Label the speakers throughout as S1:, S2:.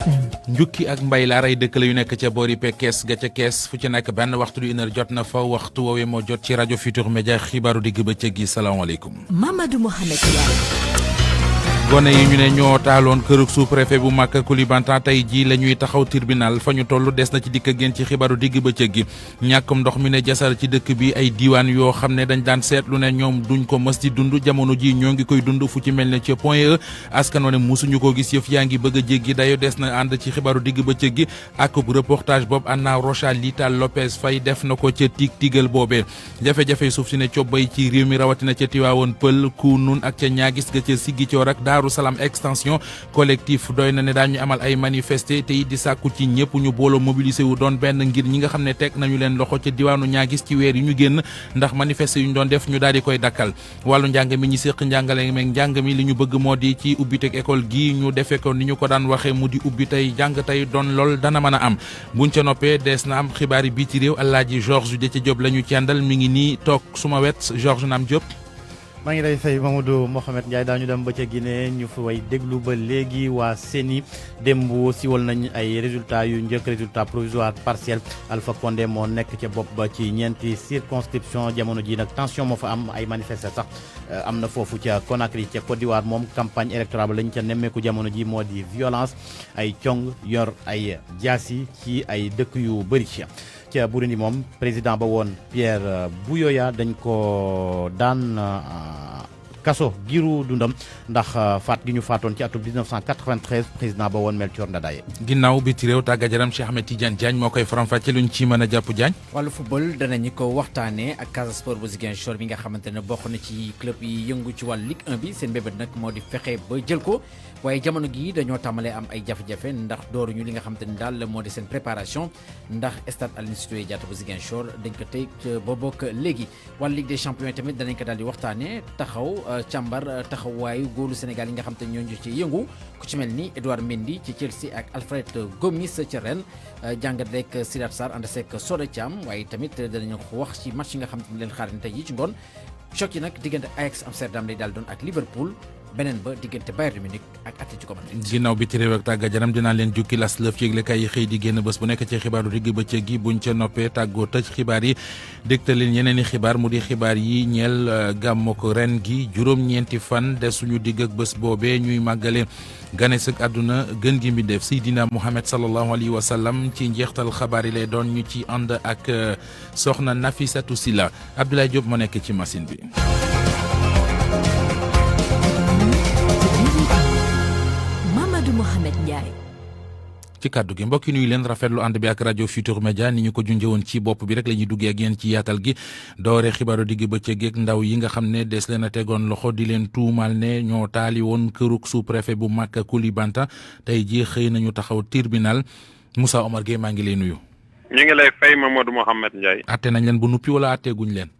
S1: njukki ak mbay la ray dëkk la yu nekk ca boori Pekes ga ca kees fu ci nekk benn waxtu du une heure jot na fa waxtu woowee moo jot ci rajo Futur Média xibaaru digg bëccëg gi salaamaaleykum.
S2: Mamadou Mohamed
S1: gone yi ñu ne ñoo taaloon kërug sous-préfet bu Maka Koulibantang tey jii la ñuy taxaw tribunal fa ñu toll des na ci dikk ak yéen ci xibaaru digg bëccëg gi ñàkkum ndox mi ne jasar ci dëkk bi ay diiwaan yoo xam ne dañ daan seetlu ne ñoom duñ ko mës di dund jamono ji ñoo ngi koy dund fu ci mel ne ca Point E askan wa ne musuñu ko gis yëf yaa ngi bëgg a jéggi dayo des na ànd ci xibaaru digg bëccëg gi ak reportage boobu Anna Rocha Lita Lopez Faye def na ko ca tigal boobee jafe-jafe suuf si ne cobbay ci réew mi rawatina ca Tiwaawoon Pël Kunun ak ca ñaagis ga ca Ziguinchor ak Daaru Salaam extension collectif doy na ne daañu amal ay manifester te it di sàkku ci ñëpp ñu booloo mobiliser wu doon benn ngir ñi nga xam ne teg nañu leen loxo ca diwaanu ñaagis ci weer yi ñu génn ndax manifester yu ñu doon def ñu daal di koy dakkal wàllu njàng mi ñi séq njàngale meeg njàng mi li ñu bëgg moo di ci ubbiteg école gi ñu defee ko ni ñu ko daan waxee mu di ubbi tey jàng tey doon lool dana mën a am buñ ca noppee des na am xibaar yi bii ci réew Alaaji Georges Déthié Diop la ñu ci àndal mi ngi nii toog suma wet Georges Naam Diop.
S3: maa ngi lay fay Mamadou Mohamed Ndiaye daañu dem ba ca Guinée ñu fa way déglu ba léegi waa CENI démb siwal nañ ay résultats yu njëkk résultat provisoire partiel Alpha Condé moo nekk ca bopp ba ci ñeenti circonscription jamono ji nag tension moo fa am ay manifester sax am na foofu ca Conakry ca Côte d'Ivoire moom campagne électorale lañ ca nemmeeku jamono ji moo di violence ay cong yor ay jaasi ci ay dëkk yu bëri ca Burundi moom président ba woon Pierre Buyoya dañ ko daan kaso giru dundam ndax faat gi ñu faatoon ci atum 1993 président ba woon Melchior Ndadaye.
S1: ginnaaw bi ci réew tàggat yaram Cheikh Ahmed Tidiane Diagne moo koy faram-fàcce luñ ci mën a jàpp Diagne.
S4: wàllu football danañu ko waxtaanee ak Casa Sport bu Ziguinchor bi nga xamante ne bokk na ci club yi yëngu ci wàllu Ligue 1 bi seen bébét nag moo di fexe ba jël ko waaye jamono gi dañoo tàmbalee am ay jafe-jafe ndax dooruñu li nga xamante ni daal moo di seen préparation ndax stade Aline Sitoé Diatta bu Ziguinchor dañ ko tey ba bokk léegi wàllu Ligue des champions tamit danañ ko daal di waxtaanee taxaw càmbar taxawaayu góolu Sénégal yi nga xam te ñoo ci yëngu ku ci mel ni Edouard Mendy ci Chelsea ak Alfred Gomis ci Rennes jàngat rek Sidat Sarr ànd seeg Soda Thiam waaye tamit danañu wax ci match yi nga xam te ni leen xaar tey yi ci ngoon choc yi nag diggante Ajax Amsterdam lay daal doon ak Liverpool beneen ba diggante Bayern Munich ak Atlético Madrid.
S1: ginnaaw bi ci réew ak tàggat yaram dinaa leen jukki las lëf yëglekaay yi xëy di génn bés bu nekk ci xibaaru digg bëccëg gi buñ ca noppee tàggoo tëj xibaar yi dégtal leen yeneen i xibaar mu di xibaar yi ñeel gàmmu ko ren gi juróom-ñeenti fan des suñu digg ak bés boobee ñuy màggale ganes ak àdduna gën gi mbindeef Seydina Muhammad sallallahu alayhi wa sallam ci njeextal xabaar yi lay doon ñu ci ànd ak soxna Nafissatou Silla Abdoulaye Diop moo nekk ci machine bi.
S2: Mohamed Ndiaye
S1: ci kàddu gi mbokk yi nuyu leen rafetlu ànd bi ak rajo Futur Média ni ñu ko junjëwoon ci bopp bi rek la ñuy duggee ak yéen ci yaatal gi doore xibaaru digg bëccëg ak ndaw yi nga xam ne des leen a tegoon loxo di leen tuumal ne ñoo taali woon kërug sous-préfet bu Maka Koulibantang tey jii xëy nañu taxaw tribunal Moussa Omar Gueye maa ngi lay nuyu.
S5: ñu ngi lay fay Mamadou Mohamed Ndiaye.
S1: atte nañ leen bu nuppi wala atteeguñ leen.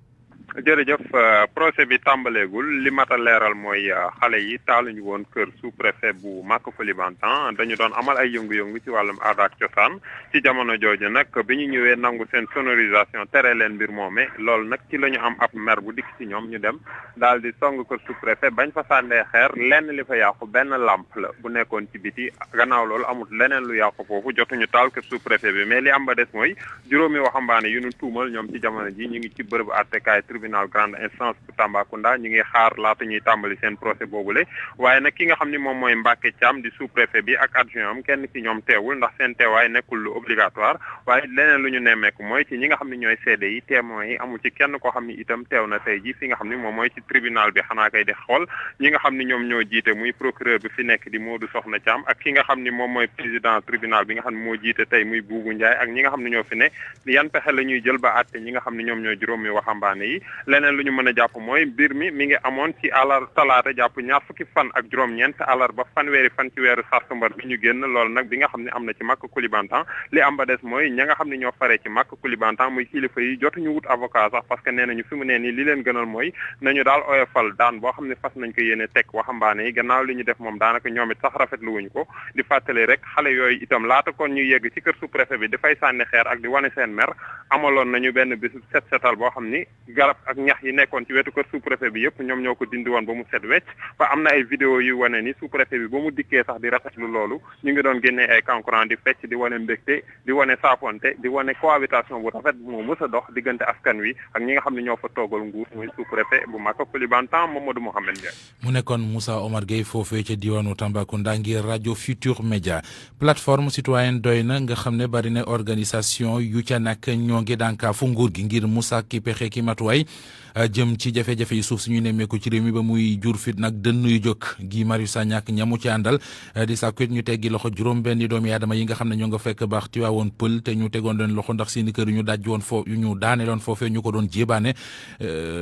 S5: jërëjëf procès bi tàmbaleegul li mat a leeral mooy xale yi taaluñu woon kër sous-préfet bu Maka Koulibantang dañu doon amal ay yëngu-yëngu ci wàllum aada ak cosaan ci jamono jooju nag bi ñu ñëwee nangu seen sonorisation tere leen mbir moome loolu nag ci la ñu am ab mer bu dikk ci ñoom ñu dem daal di song kër sous-préfet bañ fa sànnee xeer lenn li fa yàqu benn lampe la bu nekkoon ci biti gannaaw loolu amul leneen lu yàqu foofu jotuñu taal kër sous-préfet bi mais li am ba des mooy juróomi waxambaane yu ñu tuumal ñoom ci jamono ji ñu ngi ci bërëbu àttekaay tribunal grande instance bu Tambacounda ñi ngi xaar laata ñuy tàmbali seen procès boobule waaye nag ki nga xam ni moom mooy Mbacké Thiam di sous-préfet bi ak adjoint am kenn ci ñoom teewul ndax seen teewaay nekkul lu obligatoire waaye leneen lu ñu nemmeeku mooy ci ñi nga xam ne ñooy seede yi témoins yi amul ci kenn koo xam ni itam teew na tey ji fi nga xam ni moom mooy ci tribunal bi xanaa kay di xool ñi nga xam ni ñoom ñoo jiite muy procureur bi fi nekk di Modou Sokhna Thiam ak ki nga xam ni moom mooy président tribunal bi nga xam ne moo jiite tey muy Boubou Ndiaye ak ñi nga xam ne ñoo fi ne yan pexe la ñuy jël ba àtte ñi nga xam ne ñoom ñooy juróomi waxambaane yi leneen lu ñu mën a jàpp mooy mbir mi ngi amoon ci talaata jàpp ñaar fukki fan ak juróom-ñeent àllarba fanweeri fan ci weeru sàttumbar bi ñu génn loolu nag bi nga xam ne am na ci Maka Koulibantang li am ba des mooy ña nga xam ne ñoo faree ci Maka Koulibantang muy kilifa yi jotuñu wut avocat sax parce que nee nañu fi mu nee nii li leen gënal mooy nañu daal oyofal daan boo xam ne fas nañ ko yéene teg waxambaane yi gannaaw li ñu def moom daanaka ñoom it sax rafetlu wuñu ko di fàttali rek xale yooyu itam laata kon ñu yegg ci kër sous-préfet bi dafay sànni xeer ak di wane seen mer amaloon nañu benn bisu set setal boo xam ni garab ak ñax yi nekkoon ci wetu kër sous-préfet bi yëpp ñoom ñoo ko dindi woon ba mu set wecc fa am na ay vidéo yu wane ni sous-préfet bi ba mu dikkee sax di rafetlu loolu ñu ngi doon génnee ay kankurang di fecc di wane mbégte di wane saafonte di wane cohabitation bu rafet moo mës a dox diggante askan wi ak ñi nga xam ne ñoo fa toogal nguur muy sous-préfet bu Maka Koulibantang Mamadou Mohamed Ndiaye.
S1: mu nekkoon Moussa Omar Gueye foofee ca diwaanu Tambacounda ngir rajo Futur Média plateforme citoyenne doy na nga xam ne bari na organisation yu ca nag ñoo ngi dànkaafu nguur gi ngir Moussa ki pexe ki matuwaay jëm ci jafe-jafe yi suuf suñu nemmeeku ci réew mi ba muy jur fit nag dënn yu jóg Guy Marius Sagna ak ñamu ci àndal di sàkku it ñu teggi loxo juróom-benni doomi aadama yi nga xam ne ñoo nga fekk baax Tiwaawoon Pël te ñu tegoon leen loxo ndax seeni kër yu ñu daj woon yu ñu daaneeloon foofee ñu ko doon jébaane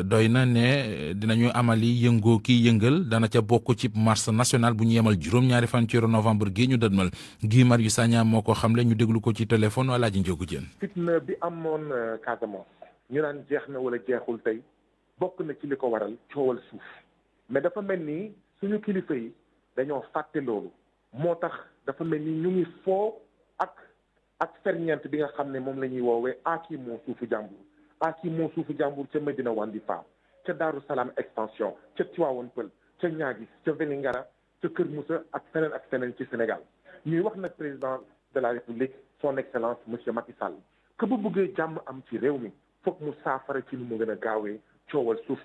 S1: doy na ne dinañu amali yëngoo ki yëngal dana ca bokk ci marche nationale bu ñu yemal juróom-ñaari fan ci novembre gi ñu dëdmal Guy Marius Sagna moo ko xamle ñu déglu ko ci téléphone Alaaji Njogu Jeen.
S2: fitna bi amoon Casamance ñu naan jeex na wala jeexul tey bokk na ci li ko waral coowal suuf mais dafa mel ni suñu kilifa yi dañoo fàtte loolu moo tax dafa mel ni ñu ngi foo ak ferñeent bi nga xam ne moom la ñuy woowee aaki moo suufu jàmbur ca Medina Wandifa ca Daaru Salaam extension ca Tivaouane Peulh ca Niaguis ca Vélingara ca Kër Moussa ak feneen ci Sénégal ñuy wax nag président de la République son excellence monsieur Macky Sall que bu bëggee jàmm am ci réew mi foog mu saafara ci nu mu gën a gaawee coowal suuf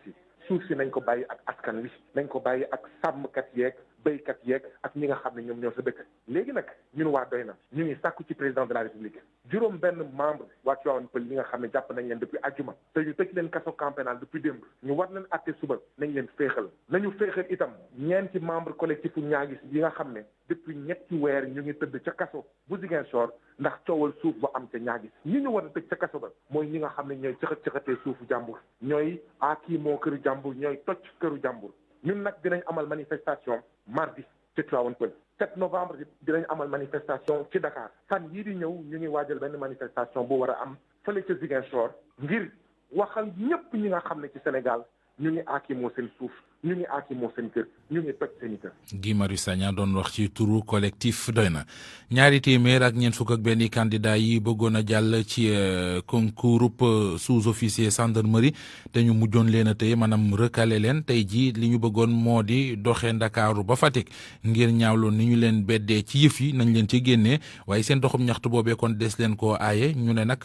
S2: si nañ ko bàyyi ak askan wi nañ ko bàyyi ak sàmmkat yeeg béykat yeeg ak ñi nga xam ne ñoom ñoo sa dëkk léegi nag ñun waa doy na ñu ngi sàkku ci président de la république juróom benn membre waa Tivaouane Peulh yi nga xam ne jàpp nañ leen depuis àjjuma te ñu tëj leen kaso camp pénal depuis démb ñu war leen atte suba nañ leen féexal nañu féexal itam ñeenti membre collectif u Niaguis yi nga xam ne depuis ñetti weer ñu ngi tëdd ca kaso bu Ziguinchor ndax coowal suuf ba am ca Niaguis ñi ñu war a tëj ca kaso ba mooy ñi nga xam ne ñooy caxat-caxatee suufu jàmbur ñooy kii moo këru jàmbur ñooy toj këru jàmbur ñun nag dinañ amal manifestation mardi ci Tivaouane Peulh 7 novembre dinañ amal manifestation ci Dakar fan yii di ñëw ñu ngi waajal benn manifestation bu war a am fële ca Ziguinchor ngir waxal ñëpp ñi nga xam ne ci Sénégal ñu ngi aakimoo seen suuf ñu ngi aakimoo seen kër ñu ngi toj seen i kër.
S1: Guy Marius Sagna doon wax ci turu collectif doy na ñaari téeméer ak ñeent fukk ak benn candidat yi bëggoon a jàll ci concours sous-officier gendarmerie te ñu mujjoon leen a tëye maanaam recalé leen tey jii li ñu bëggoon moo di doxee Ndakaaru ba Fatick ngir ñaawloon ni ñu leen beddee ci yëf yi nañ leen ci génnee waaye seen doxum ñaxtu boobee kon des leen koo aaye ñu ne nag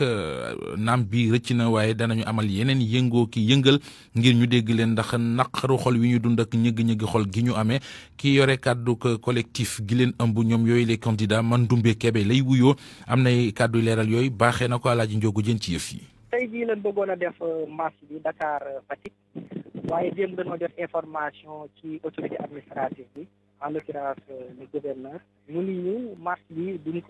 S1: naam bi rëcc na waaye danañu amal yeneen yëngoo ki yëngal ngir ñu dégg leen ndax naqaru xol wi ñu dund ak ñëgg-ñëgg xol gi ñu amee ki yore kàddu collectif gi leen ëmb ñoom yooyu les candidats Mandoumbe Kébé lay wuyoo am nay kàddu leeral yooyu baaxee na ko Alaaji Njogu Jën ci yëf yi.
S6: tey jii lañ bëggoon a def marche bi Dakar Fatick waaye démb dañoo jot information ci autorité administrative bi en l'occurrence le gouverneur mu ni ñu marche bi duñ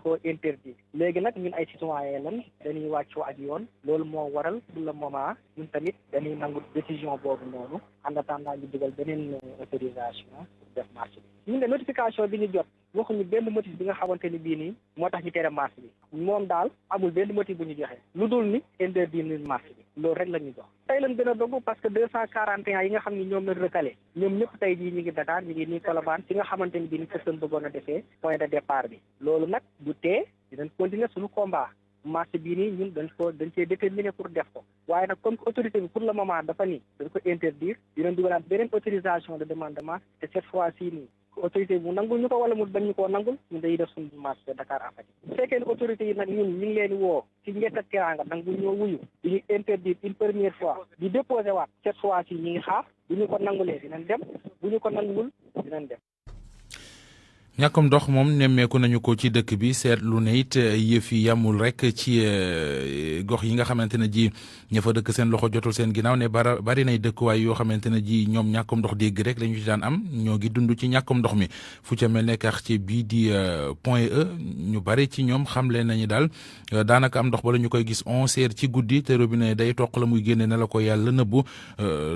S6: ko interdit léegi nag ñun ay citoyen lan dañuy wàccoo ak yoon loolu moo waral pour le moment ñun tamit dañuy nangu décision boobu noonu en attendant ñu dugal beneen autorisation pour def marche bi ñun de notification bi ñu jot waxuñu benn motif bi nga xamante ni bii nii moo tax ñu tere marche bi moom daal amul benn motif bu ñu joxe lu dul ni interdit ni marche bi loolu rek la ñu jox tey lañ gën a dogu parce que 241 yi nga xam ni ñoom lañ recalé ñoom ñëpp tey jii ñu ngi Dakar ñu ngi nii Colobane fi nga xamante ni bii ni fëstan bëggoon a defee point de départ bi loolu nag du tee dinañ continuer suñu combat marché bii nii ñun dañ cee déterminé pour def ko waaye nag comme que autorité bi pour le moment dafa nii dañ ko interdire dinañ dugalaat beneen autorisation de demande de marche te cette fois ci nii autorité bi mu nangul ñu ko wala mu bañ ñu koo nangul ñun dañuy def suñu marche de Dakar à Fatick bu fekkee ne autorité yi nag ñun ñu ngi leen di woo ci njëkk ak teraanga nangul ñoo wuyu di ñu interdire une première fois di déposé waat cette fois ci ñi ngi xaar bu ñu ko nangulee dinañ dem bu ñu ko nangul dinañ dem.
S1: ñàkkum ndox moom nemmeeku nañu ko ci dëkk bi seetlu ne it yëf yi yamul rek ci gox yi nga xamante ne ji ña fa dëkk seen loxo jotul seen ginnaaw ne bari nay dëkkuwaay yoo xamante ne ji ñoom ñàkkum ndox dégg rek lañu ci daan am ñoo ngi dund ci ñàkkum ndox mi fu ca mel ne quartier bii di Point E ñu bari ci ñoom xamle nañu daal daanaka am ndox bala ñu koy gis 11h ci guddi te robinet day toq la muy génne ne la ko yàlla nëbbu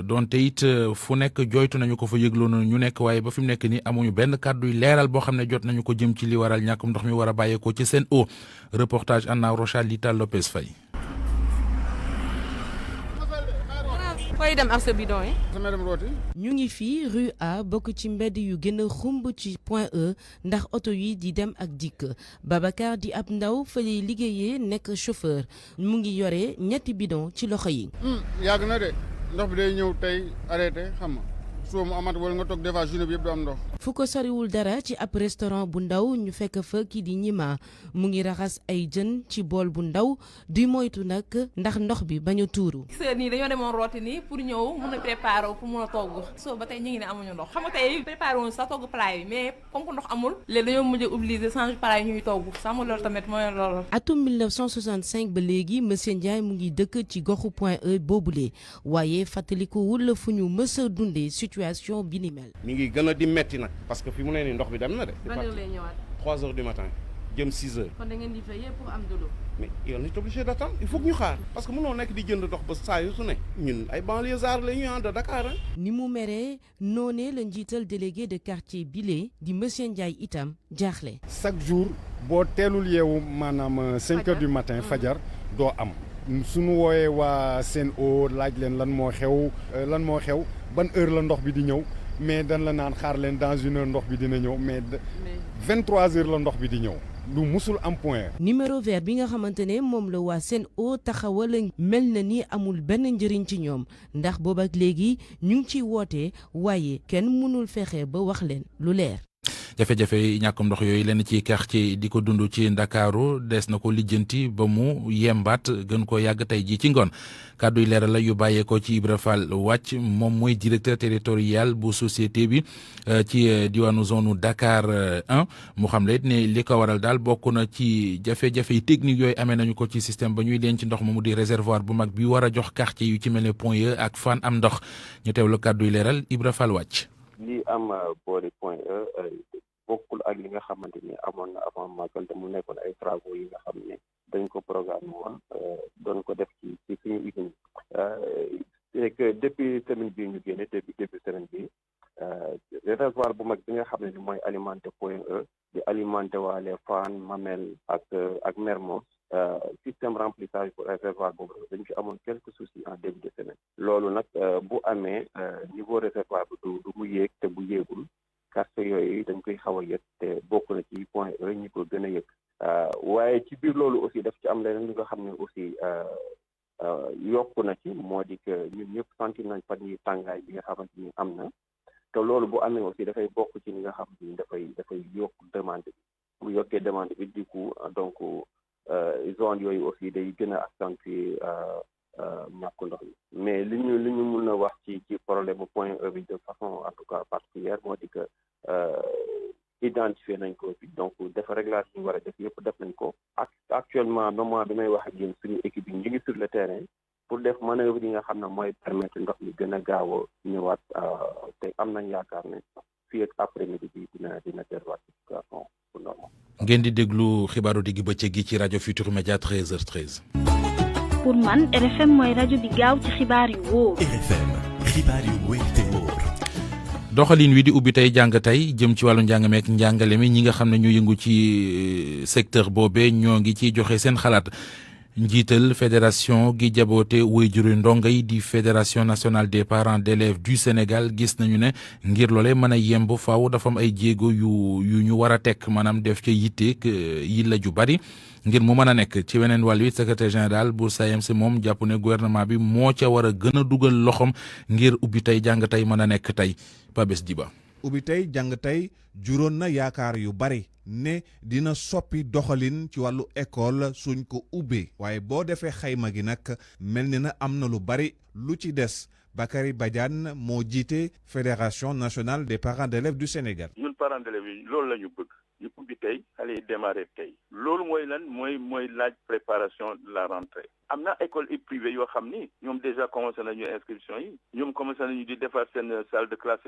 S1: donte it fu nekk joytu nañu ko fa yëgloo ñu nekk waaye ba fi mu nekk nii amuñu benn kàdduy leeral boo xam ne jot nañu ko jëm ci li waral ñàkkum ndox mi war a bàyyeekoo ci Sen'Eau reportage Anna Rocha Lita Lopez Faye.
S7: koy dem ak sa bidon yi.
S8: sama dem rooti.
S9: ñu ngi fii rue A bokk ci mbedd yu gën a xumb ci Point E ndax oto yi di dem ak dikk Babacar di ab ndaw fële liggéeyee nekk chauffeur mu ngi yore ñetti bidon ci loxo yi.
S8: yàgg na de ndox bi day ñëw tey arrêté xam nga soo mu amat wala nga toog des fois journée bi yëpp du am ndox.
S9: fu ko soriwul dara ci ab restaurant bu ndaw ñu fekk fa kii di ñima mu ngi raxas ay jën ci bool bu ndaw di moytu nag ndax ndox bi bañ a tuuru.
S7: sër nii dañoo demoon rooti nii pour ñëw mun a préparer pour mun a togg soo ba tey ñu ngi ne amuñu ndox xam nga tey préparé woon sax togg plat yi mais comme que ndox amul léegi dañoo mujj obligé changer plat yi ñuy togg sax mu loolu tamit mooy loolu.
S9: atum 1965 ba léegi monsieur Ndiaye mu ngi dëkk ci goxu Point E boobule waaye fàttalikuwul fu ñu mës a dundee situation bi ni mel.
S10: mi ngi gën a di metti nag parce que fi mu ne nii ndox bi dem na de.
S7: ban heure lay ñëwaat.
S10: 3 heures du matin jëm 6 heures.
S7: kon da ngeen di veiller pour am de l'eau.
S10: mais on est obligé d'attendre il faut que ñu xaar parce que mënoo nekk di jënd ndox ba saa yu su ne ñun ay banlieusards la ñu de Dakar ah.
S9: ni mu meree noonee la njiital délégué de quartier bile di monsieur Ndiaye itam jaaxle.
S8: chaque jour boo teelul yeewu maanaam 5 heures du matin fajar doo am. suñu wooyee waa Sen'Eau laaj leen lan moo xew ban heure la ndox bi di ñëw mais dañ la naan xaar leen dans une heure ndox bi dina ñëw mais 23 heures la ndox bi di ñëw lu musul am Point.
S9: numéro vert bi nga xamante ne moom la waa Sen'Eau taxawal mel na ni amul benn njëriñ ci ñoom ndax boobu ak léegi ñu ngi ciy woote waaye kenn mënul fexe ba wax leen lu leer.
S1: jafe-jafe ñàkkum ndox yooyu lenn ci quartier di ko dund ci Ndakaaru des na ko lijjanti ba mu yembaat gën ko yàgg tey jii ci ngoon kàddu yi leeral la yu bàyyeekoo ci Ibra Fall wàcc moom mooy directeur territorial bu société bi ci diwaanu zone Dakar 1 mu xam le it ne li ko waral daal bokk na ci jafe-jafe yi technique yooyu amee nañu ko ci système ba ñuy denc ndox moomu di réservoir bu mag bi war a jox quartier yu ci mel ne Point E ak Fann am ndox ñu teewlu kàddu yi leeral Ibra Fall wàcc.
S11: li am boori Point E bokkul ak li nga xamante ni amoon na avant màggal te mu nekkoon ay travaux yi nga xam ne dañ ko programme woon doon ko def ci suñu usine c'est que depuis semaine bii ñu génne depuis semaine bi réservoir bu mag bi nga xam ne ni mooy alimenté Point E di alimenté waale Fann Mamel ak Mermoz système remplissage pour réservoir boobu dañ fi amoon quelques soucis en début de semaine loolu nag bu amee niveau réservoir bi du mu yéeg te bu yéegul quartier yooyu dañ koy xaw a yëg te bokk na ci Point E ñi ko gën a yëg waaye ci biir loolu aussi daf ci am leneen li nga xam ne aussi yokku na ci moo di que ñun ñëpp sentir nañ fan yi tàngaay bi nga xamante ni am na te loolu bu amee aussi dafay bokk ci li nga xam ni dafay yokk demande bi bu yokkee demande bi du coup donc zone yooyu aussi day gën a accentuer ñàkk ndox mi mais li ñu mun a wax ci problème bu Point E bi de façon en tout cas particulière moo di que identifier nañ ko fi donc dafa réglage ñu war a def yëpp def nañ ko actuellement moment bi may wax ak yéen suñu équipe yi ñu ngi sur le terrain pour def manœuvre yi nga xam ne mooy permettre ndox mi gën a gaaw a ñëwaat te am nañ yaakaar ne fii ak après midi bi dina delluwaat ci situation bu normal.
S1: ngeen di déglu xibaaru digg bëccëg gi ci rajo Futur Média 13h13.
S12: pour man RFM mooy rajo bi gaaw ci xibaar yu wóor.
S13: RFM xibaar yu wóor te wóor.
S1: doxalin wi di ubbi tey jàng tey jëm ci wàllu njàng meek njàngale mi ñi nga xam ne ñu yëngu ci secteur boobee ñoo ngi ciy joxe seen xalaat njiital fédération gi jaboote waajuri ndongo yi di fédération nationale des parents d'élèves du Sénégal gis nañu ne ngir loole mën a yemb faaw dafa am ay jéego yu ñu war a teg maanaam def ca yitteeg yi la ju bari ngir mu mën a nekk ci weneen wàll wi secrétaire général bu SAEMS moom jàpp ne gouvernement bi moo ca war a gën a dugal loxoom ngir ubbi tey jàng tey mën a nekk tey Pabes Diba.
S14: ubbi tey jàng tey juróon na yaakaar yu bari ne dina soppi doxalin ci wàllu école suñ ko ubbee waaye boo defee xayma gi nag mel ni na am na lu bari lu ci des Bakary Badiane moo jiite fédération nationale des parents d'élèves du Sénégal.
S15: ñun parents d'élèves yi loolu la ñu bëgg ñu ubbi tey xale yi démarrer tey loolu mooy lan mooy laaj préparation de la rentrée. am na école privée yoo xam ni ñoom déjà commencé nañu inscription yi ñoom commencé nañu di defar seen salle de classe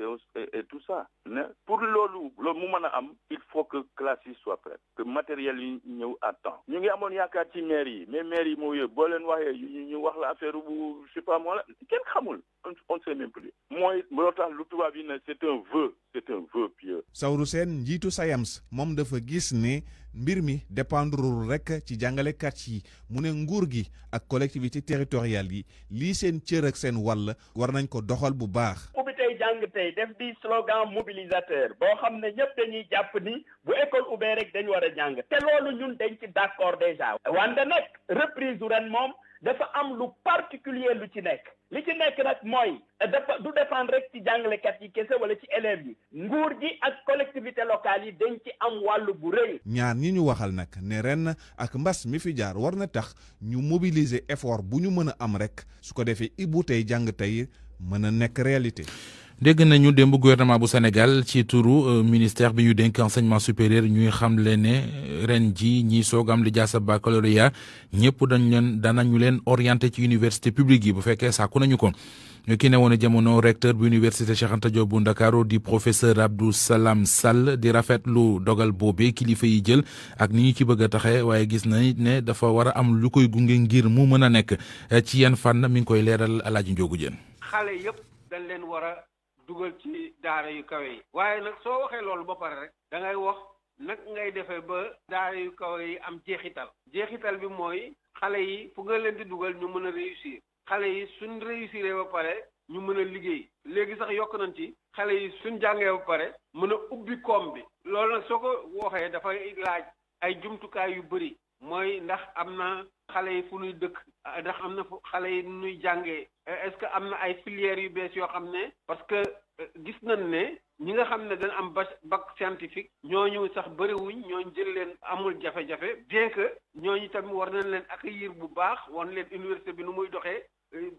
S15: et tout ça mais pour loolu mu mën a am il faut que que classe yi soit prête que matériel yi ñëw à temps ñu ngi amoon yaakaar ci maire yi mais maire yi moo yëpp boo leen waxee ñu wax la affaire bu je sais pas moi la kenn xamul on sait même plus mooy loo tax lu tubaab yi ne c'est un vœu pieux.
S14: Saourou Sène njiitu SAEMS moom dafa gis ne mbir mi dépendrul rek ci jàngalekat yi mu ne nguur gi ak collectivité territoriale yi lii seen cër ak seen wàll war nañ ko doxal bu baax.
S16: ubbi tey jàng tey def di slogan mobilisateur boo xam ne ñëpp dañuy jàpp ni bu école ubbee rek dañu war a jàng te loolu ñun dañ ci d'accord déjà wante nag reprise ren moom dafa am lu particulier lu ci nekk li ci nekk nag mooy dafa du dépendre rek ci jàngalekat yi kese wala ci élèves yi nguur gi ak collectivité locale yi dañ ci am wàllu bu rëy.
S14: ñaar ñi ñu waxal nag ne ren ak mbas mi fi jaar war na tax ñu mobiliser effort bu ñu mën a am rek su ko defee ibbu tey jàng tey mën a nekk réalité.
S1: dégg nañu démb gouvernement bu Sénégal ci turu ministère bi ñu dénk enseignement supérieur ñuy xamle ne ren ji ñi soog am li jaasa baccalauréat ñëpp danañu leen orienté ci université publique yi bu fekkee sàkku nañu ko. ki ne woon jamono recteur bu université Cheikh Anta Diop bu Ndakaaru di professeur Abdou Salam Sall di rafetlu dogal boobee kilifa yi jël ak ni ñu ci bëgg a taxe waaye gis na it ne dafa war a am lu koy gunge ngir mu mën a nekk ci yenn fànn mi ngi koy leeral Alaaji Njóogu Jeen.
S17: xale yëpp dañ leen war a dugal ci daara yu kawe yi waaye nag soo waxee loolu ba pare rek da ngay wax nag ngay defee ba daara yu kawe yi am jeexital bi mooy xale yi fu nga leen di dugal ñu mën a réussir xale yi suñ réussir ba pare ñu mën a liggéey léegi sax yokk nañ ci xale yi suñ jàngee ba pare mën a ubbi koom bi loolu nag soo ko waxee dafay laaj ay jumtukaay yu bëri mooy ndax am na xale yi fu ñuy dëkk ndax am na fu xale yi nuy jàngee est-ce que am na ay filières yu bees yoo xam ne parce que gis nañ ne ñi nga xam ne dañ am bac scientifique ñooñu sax bëriwuñ ñooñu jël leen amul jafe-jafe bien que ñooñu tamit war nañ leen accueillir bu baax wan leen université bi nu muy doxee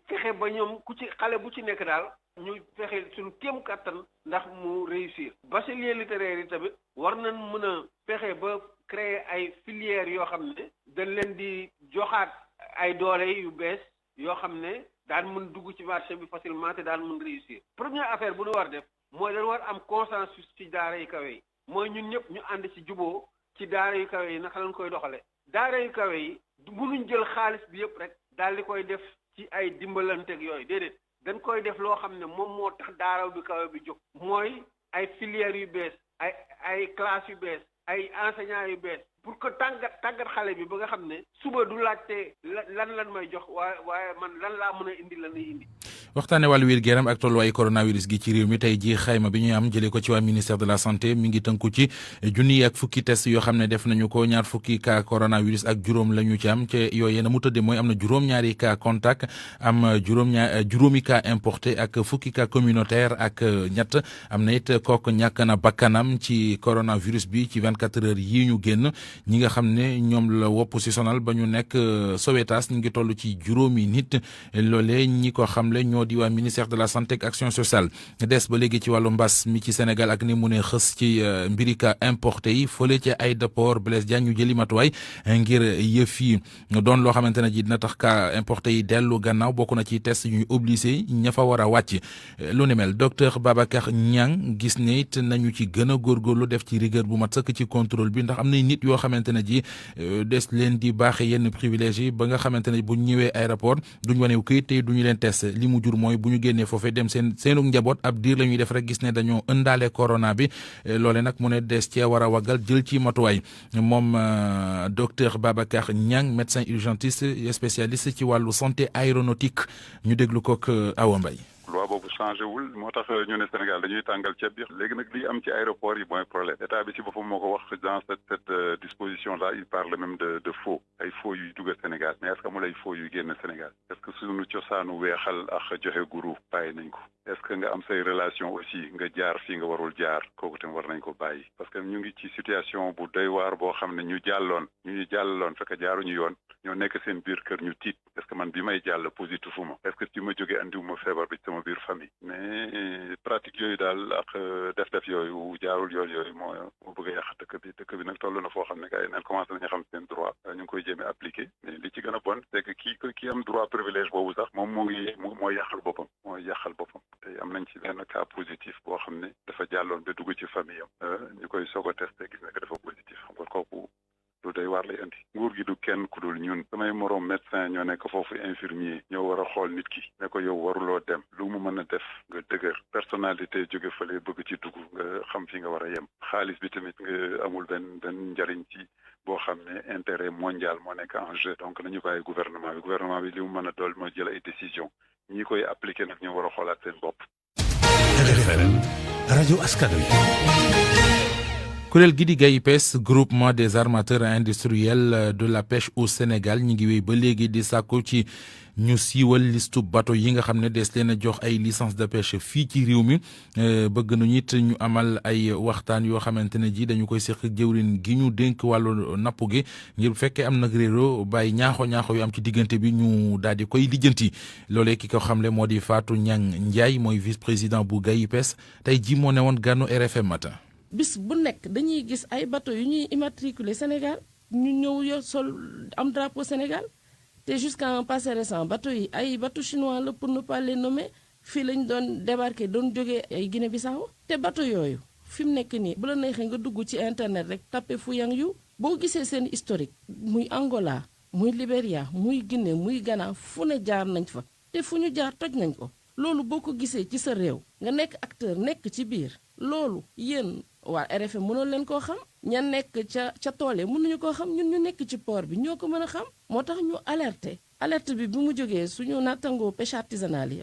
S17: fexe ba ñoom ku ci xale bu ci nekk daal ñu fexe suñu kéem kattan ndax mu réussir bachelier littéraire yi tamit war nañ mën a fexe ba créer ay filières yoo xam ne dañ leen di joxaat ay doole yu bees yoo xam ne daan mën dugg ci marché bi facilement te daan mën réussir première affaire bu ñu war def mooy dañ war am consensus ci daara yu kawe yi mooy ñun ñëpp ñu ànd ci juboo ci daara yu kawe yi naka lañ koy doxale daara yu kawe yi mënuñ jël xaalis bi yëpp rek daal di koy def ci ay dimbalanteeg yooyu déedéet dañ koy def loo xam ne moom moo tax daara bi kawe bi jóg mooy ay filières yu bees ay classes yu bees ay enseignants yu bees pour que tàggat xale bi ba nga xam ne suba du laajte lan may jox waaye man lan laa mën a indi lan lay indi.
S1: waxtaane wàllu wér gu yaram ak tolluwaayu coronavirus gi ci réew mi tey ji xayma bi ñuy am jëlee ko ci waa ministère de la santé mi ngi tënku ci junni ak fukki test yoo xam ne def nañu ko ñaar fukki cas coronavirus ak juróom la ñu ci am te yooyu na mu tëddee mooy am na juróom-ñaari cas contact am juróomi cas importé ak fukki cas communautaire ak ñett am na it kooku ñàkk na bakkanam ci coronavirus bi ci 24 heures yii ñu génn ñi nga xam ne ñoom la wopp si sonal ba ñu nekk Sowétas ñu ngi toll ci juróomi nit loolee ñi ko xamle ñoo di waa ministère de la santé ak action sociale des ba léegi ci wàllu mbas mi ci Sénégal ak ni mu ne xës ci mbiri cas importé yi fële ci aéroport Blaise Diagne ñu jëli matuwaay ngir yëf yi doon loo xamante ne ji dina tax cas importé yi dellu gannaaw bokk na ci test ñuy obligé ña fa war a wàcc lu ni mel docteur Babacar Niang gis ne it nañu ci gën a góorgóorlu def ci rigueur bu mat sëkk ci contrôle bi ndax am na nit yoo xamante ne ji des leen di baaxe yenn privilèges yi ba nga xamante ne bu ñëwee aéroport duñ wane këyit tey duñu leen test li mu jur mooy bu ñu génnee foofee dem seenu njaboot ab diir la ñuy def rek gis ne dañoo ëndaale corona bi loole nag mu ne des cee war a waggal jël ci matuwaay moom docteur Babacar Niang médecin urgentiste spécialiste ci wàllu santé aéronautique ñu déglu kook Awa Mbaye
S18: loi boobu changé wul moo tax ñu ne Sénégal dañuy tàngal ceeb bi léegi nag li am ci aéroport yi mooy problème état bi ci boppam moo ko wax dans cette disposition là il parle même de faux ay faux yuy dugg Sénégal mais est-ce que amul ay faux yuy génn Sénégal est-ce que suñu cosaanu weexal ak joxe guru bàyyi nañ ko est-ce que nga am say relation aussi nga jaar fii nga warul jaar kooku tam war nañ ko bàyyi parce que ñu ngi ci situation bu doy waar boo xam ne ñu jàllaloon fekk jaaruñu yoon ñoo nekk seen biir kër ñu tiit est-ce que man bi may jàll positif uma est-ce que ci ma jógee andiwuma feebar bi sama biir famille mais pratique yooyu daal ak def yooyu jaarul yoon yooyu moo bëgg a yàq dëkk bi nag toll na foo xam ne gars yi neen commencé nañu xam seen droit ñu ngi koy jéeme appliqué mais li ci gën a bon c'est que kii am droit privilège boobu sax moom mooy yàqal boppam te am nañ ci benn cas positif boo xam ne dafa jàlloon ba dugg ci famille am ñu koy soog a testé gis nga dafa positif xam nga kooku lu day waar lay andi nguur gi du kenn ku dul ñun samay moroom médecin ñoo nekk foofu infirmier ñoo war a xool nit ki ne ko yow waruloo dem lu mu mën a def nga dëgër personnalité jóge fële bëgg ci dugg nga xam fi nga war a yem xaalis bi tamit nga amul benn njariñ ci boo xam ne intérêt mondial moo nekk en jeu donc nañu bàyyi gouvernement bi li mu mën a dool mooy jël ay décision ñi koy appliquer nag ñoo war a xoolaat seen bopp.
S13: RFM rajo askan wi.
S1: kuréel gi di GAIPES groupement des armateurs industriels de la pêche au Sénégal ñi ngi wéy ba léegi di sàkku ci ñu siiwal listu bateau yi nga xam ne des leen a jox ay licence de pêche fii ci réew mi bëgg nañu it ñu amal ay waxtaan yoo xamante ne ji dañu koy seq jëwrin gi ñu dénk wàllu napp gi ngir bu fekkee am nag réero bàyyi ñaaxo yu am ci diggante bi ñu daal di koy lijjanti loolee ki ko xamle moo di Fatou Niang Ndiaye mooy vice président bu GAIPES tey ji moo ne woon gànnu RFM matin.
S19: bis bu nekk dañuy gis ay bateau yu ñuy immatriculé Sénégal ñu ñëw yor sol am drapeau Sénégal te jusqu'à un passé récent bateau yi ay bateau chinois la pour ne pas les nommer fii lañ doon débarqué doon jógee ay Guinée-Bissau te bateau yooyu fi mu nekk nii bu la neexee nga dugg ci internet rek tapé Fuyang yu boo gisee seen historique muy Angola muy Libéria muy Guinée muy Ghana fu ne jaar nañ fa te fu ñu jaar toj nañ ko loolu boo ko gisee ci sa réew nga nekk acteur nekk ci biir loolu yéen waa RFM mënoon leen koo xam ña nekk ca tool yi mënuñu koo xam ñun ñu nekk ci port bi ñoo ko mën a xam moo tax ñu alerte bi mu jógee suñu nattangoo pêche artisanale yi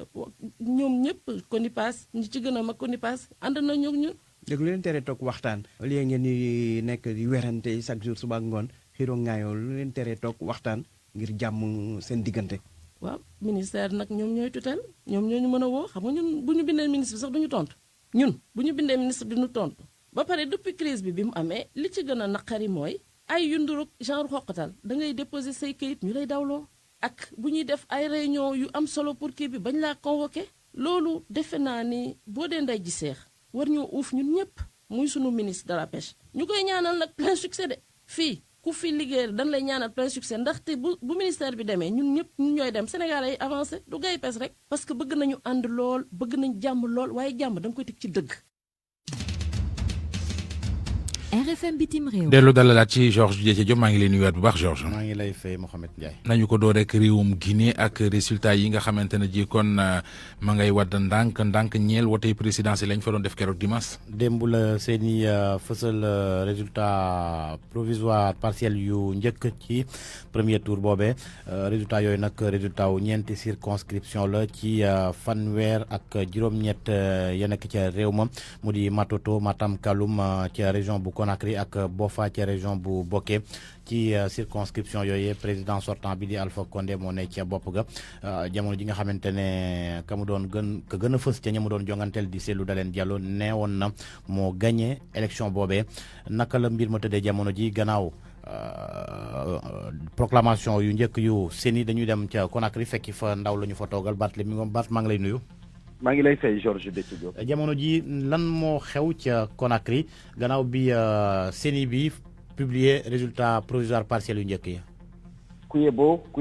S19: ñoom ñëpp CONIPAS ñi ci gën a mag CONIPAS ànd na ñoom ñun.
S20: dégg lu leen tere toog waxtaan au lieu ngeen di nekk di werante chaque jour suba ak ngoon xiiroo ngaayoo lu leen tere toog waxtaan ngir jàmm seen diggante.
S19: waaw ministère nag ñoom ñooy tutelle ñoom ñoo ñu mën a woo xam nga ñun bu ñu bindee ministre bi sax duñu tontu ñun bu ñu bindee ministre bi duñu tontu. ba pare depuis crise bi mu amee li ci gën a naqari mooy ay yunduruk genre xoqatal da ngay déposer say kayit ñu lay dawloo ak bu ñuy def ay réunion yu am solo pour kii bi bañ laa convoqué loolu defe naa ni boo dee nday ji seex war ñoo uuf ñun ñëpp muy sunu ministre de la pêche ñu koy ñaanal nag plein succès de fii ku fi liggéey dañ lay ñaanal plein succès ndaxte bu ministère bi demee ñun ñëpp ñun ñooy dem Sénégal ay avancé du GAIPES rek parce que bëgg nañu ànd lool bëgg nañ jàmm lool waaye jàmm da nga koy teg ci dëgg.
S1: RFM bitim réew. dellu dalalaat ci Georges Diop maa ngi lay nuyuwaat bu baax Georges.
S3: maa ngi lay fay Mohamed Ndiaye.
S1: nañu ko door rek réewum Guinée ak résultat yi nga xamante ne ji kon ma ngay wadd ndànk ñeel wote présidentiel lañ fa doon def keroog dimanche.
S3: démb la seeni fësal résultat provisoire partiel yu njëkk ci premier tour boobee résultat yooyu nag résultat wu ñeenti circonscription la ci fanweer ak juróom-ñett ya nekk ca réew ma mu di Matoto Matam Kaloum ca région bu Conakry ak Bofa ca région bu Boké ci circonscription yooyu président sortant bi di Alpha Condé moo ne ca bopp ga jamono ji nga xamante ne ka mu doon gën a fës ca ña mu doon jonganteel di Cellou Dalein Diallo nee woon na moo gagné élection boobee naka la mbir ma tëddee jamono ji gannaaw proclamation yu njëkk yu seni dañuy dem ca Conakry fekki fa ndaw la ñu fa toogal Barthélémy Ngom Bart maa ngi lay nuyu.
S21: maa ngi lay fay Georges Diop.
S3: jamono ji lan moo xew ca Conakry gannaaw bi CENI bi publier résultat provisoire partiel yu njëkk yi.
S21: ku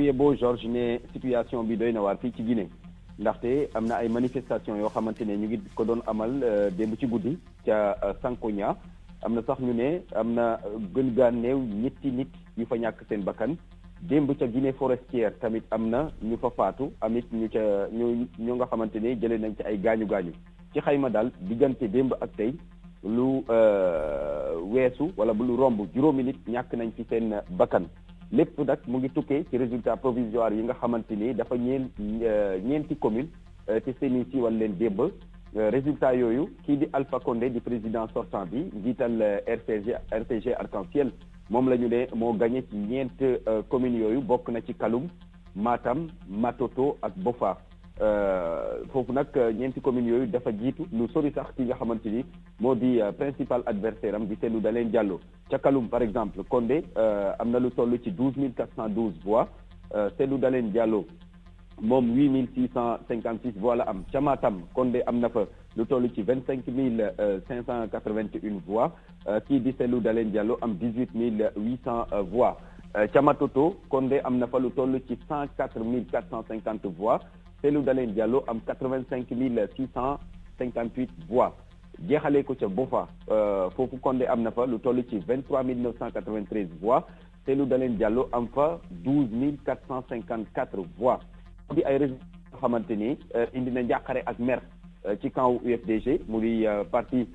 S21: yeboo Georges ne situation bi doy na waar fii ci Guinée ndaxte am na ay manifestation yoo xamante ne ñu ngi ko doon amal démb ci guddi ca Sankoña am na sax ñu ne am na gën gaa néew ñetti nit yu fa ñàkk seen bakkan. démb ca Guinée forestière tamit am na ñu fa faatu amit ñu nga xamante ne jëlee nañ ci ay gaañu ci xayma daal diggante démb ak tey lu weesu wala bu lu romb juróomi nit ñàkk nañ fi seen bakkan lépp nag mu ngi tukkee ci résultat provisoire yi nga xamante ni dafa ñeenti commune te seeni siiwal leen démb résultat yooyu kii di Alpha Condé di président sortant bi njiital RCG Arc-en-Ciel moom la ñu ne moo gagné ci ñeent communes yooyu bokk na ci Kaloum Matam Matoto ak Bofa foofu nag ñeenti communes yooyu dafa jiitu lu sori sax ki nga xamante ni moo di principal adversaire am di Cellou Dalein Diallo ca Kaloum par exemple Condé am na lu toll ci 12 412 voix Cellou Dalein Diallo moom 8656 voix la am ca Matam Condé am na fa lu toll ci 25581 voix kii di Cellou Dalein Diallo am 18800 voix ca Matoto Condé am na fa lu toll ci 104450 voix Cellou Dalein Diallo am 85 658 voix jeexalee ko ca Boffa foofu Condé am na fa lu toll ci 23 993 voix Cellou Dalein Diallo am fa 12 454 voix di ay résultats yoo xamante ni indi na njàqare ak mer ci camp UFDG mu di parti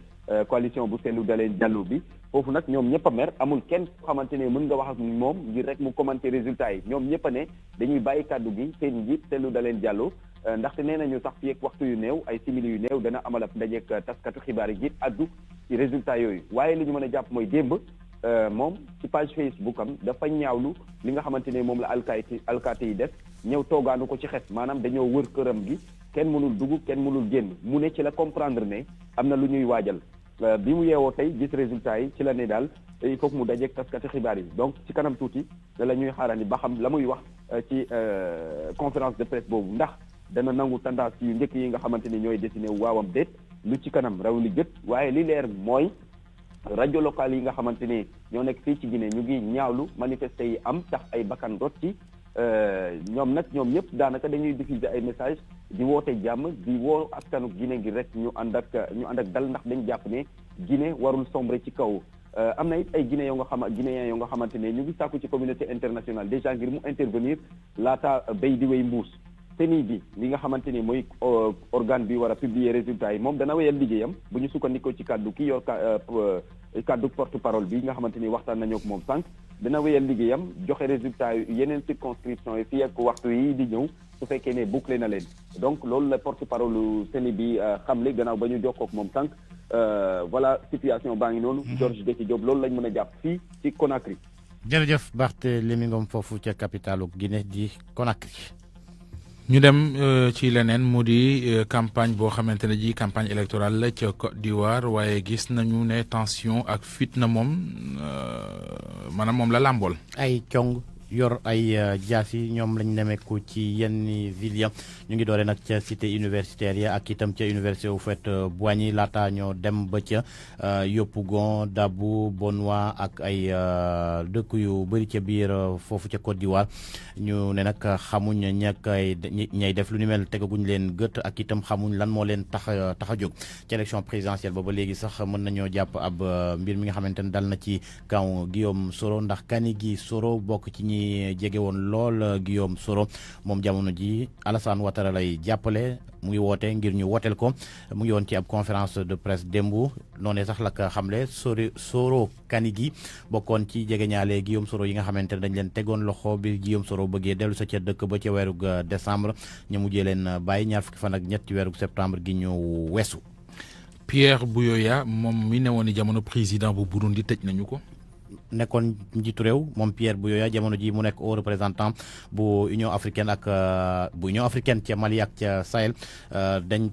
S21: coalition bu Cellou Dalein Diallo bi foofu nag ñoom ñëpp a mer amul kenn koo xamante ne mën nga wax ak moom ngir rek mu commenter résultats yi ñoom ñëpp a ne dañuy bàyyi kàddu gi seen njiit Cellou Dalein Diallo ndaxte nee nañu sax fii ak waxtu yu néew ay simili yu néew dana amal ab ndajeek taskatu xibaar yi ngir addu ci résultats yooyu waaye li ñu mën a jàpp mooy démb moom ci page Facebook am dafa ñaawlu li nga xamante ne moom la alkaati yi def ñëw toogaanu ko ci xet maanaam dañoo wër këram gi kenn mënul dugg kenn mënul génn mu ne ci la comprendre ne am na lu ñuy waajal bi mu yeewoo tey gis résultats yi ci la ne daal il faut que mu dajeek taskati xibaar yi donc ci kanam tuuti da la ñuy xaarandi ba xam la muy wax ci conférence de presse boobu ndax dana nangu tendance yu njëkk yi nga xamante ni ñooy dessiné waawam déet lu ci kanam raw li gët waaye li leer mooy rajo locale yi nga xamante ni ñoo nekk fii ci Guinée ñu ngi ñaawlu manifesté yi am tax ay bakkan rot ci ñoom nag ñoom ñëpp daanaka dañuy diffuser ay message di woote jàmm di woo askanu Guinée ngir rek ñu ànd ak dal ndax dañ jàpp ne Guinée warul sombre ci kaw am na it ay Guinéens yoo nga xamante ne ñu ngi sàkku ci communauté internationale déjà ngir mu intervenir laata béy di wéy mbuus CENI bi li nga xamante ni mooy organe bi war a publier résultats yi moom dana wéyal liggéeyam bu ñu sukkandikoo ci kàddu ki yor kàddu porte parole bi nga xamante ni waxtaan nañoo ak moom sànq dana wéyal liggéeyam joxe résultats yi yeneen circonscription yi fii ak waxtu yi di ñëw su fekkee ne bouclé na leen donc loolu la porte parole CENI bi xamle gannaaw ba ñu jokkoo ak moom sànq voilà situation baa ngi noonu. Georges Déthié Diop loolu lañ mën a jàpp fii ci Conakry.
S3: jërëjëf Barthélémy Ngom foofu ca capitalu Guinée di Conakry.
S1: ñu dem ci leneen mu di campagne boo xamante ne ji campagne électorale la ca Côte d'Ivoire waaye gis nañu ne tension ak fitna moom maanaam moom la làmbool.
S3: ay cong yor ay jaasi ñoom lañ nemeeku ci yenn ville ya ñu ngi doore nag ca cité universitaire ya ak itam ca université Houphouët-Boigny laata ñoo dem ba ca Yopougon Dabou Bonois ak ay dëkk yu bëri ca biir foofu ca Côte d'Ivoire ñu ne nag xamuñ ñay def lu ni mel tegaguñ leen gët ak itam xamuñ lan moo leen tax a jóg ci élection présidentielle ba léegi sax mën nañoo jàpp ab mbir mi nga xamante ne dal na ci kaw Guillaume Soro ndax Kanigui Soro bokk ci ñi jege woon lool Guillaume Soro moom jamono ji Alassane Ouattara lay jàppale mu ngi woote ngir ñu wooteel ko mu ngi woon ci ab conférence de presse démb noonee sax la ko xamle Soro Kanigui bokkoon ci jegeñaale Guillaume Soro yi nga xamante ne dañ leen tegoon loxo bi Guillaume Soro bëggee dellu sa ca dëkk ba ca weerug décembre ñu mujjee leen bàyyi ñaar fukki fan ak ñett ci weerug septembre gi ñu weesu.
S1: Pierre Buyoya moom mi ne woon ni jamono président bu Burundi tëj nañu ko.
S3: nekkoon njiitu réew moom Pierre Buyoya jamono ji mu nekk haut représentant bu Union africaine ak bu Union africaine ca Mali ak ca Sahel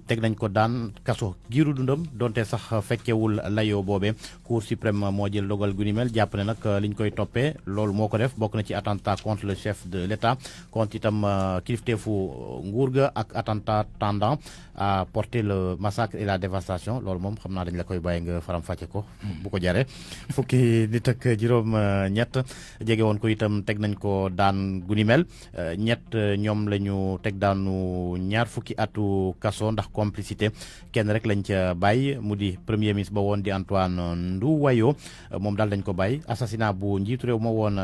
S3: teg nañ ko daan kaso giiru dundam donte sax fekkewul layoo boobee Cour suprême moo jël dogal gu ni mel jàpp ne nag liñ koy toppee loolu moo ko def bokk na ci attentat contre le chef de l'État contre itam kilifteefu nguur ga ak attentat tendant à porter le massacre et la dévastation loolu moom xam naa dañ la koy bàyyi nga faram fàcce ko bu ko jaree fukki nit ak juróom ñett jege woon ko itam teg nañ ko daan gu ni mel ñett ñoom la ñu teg daanu ñaar fukki atu kaso ndax complicité kenn rek lañ ca bàyyi mu di premier ministre ba woon di Antoine Nduwayo moom daal dañ ko bàyyi assassinat bu njiitu réew ma woon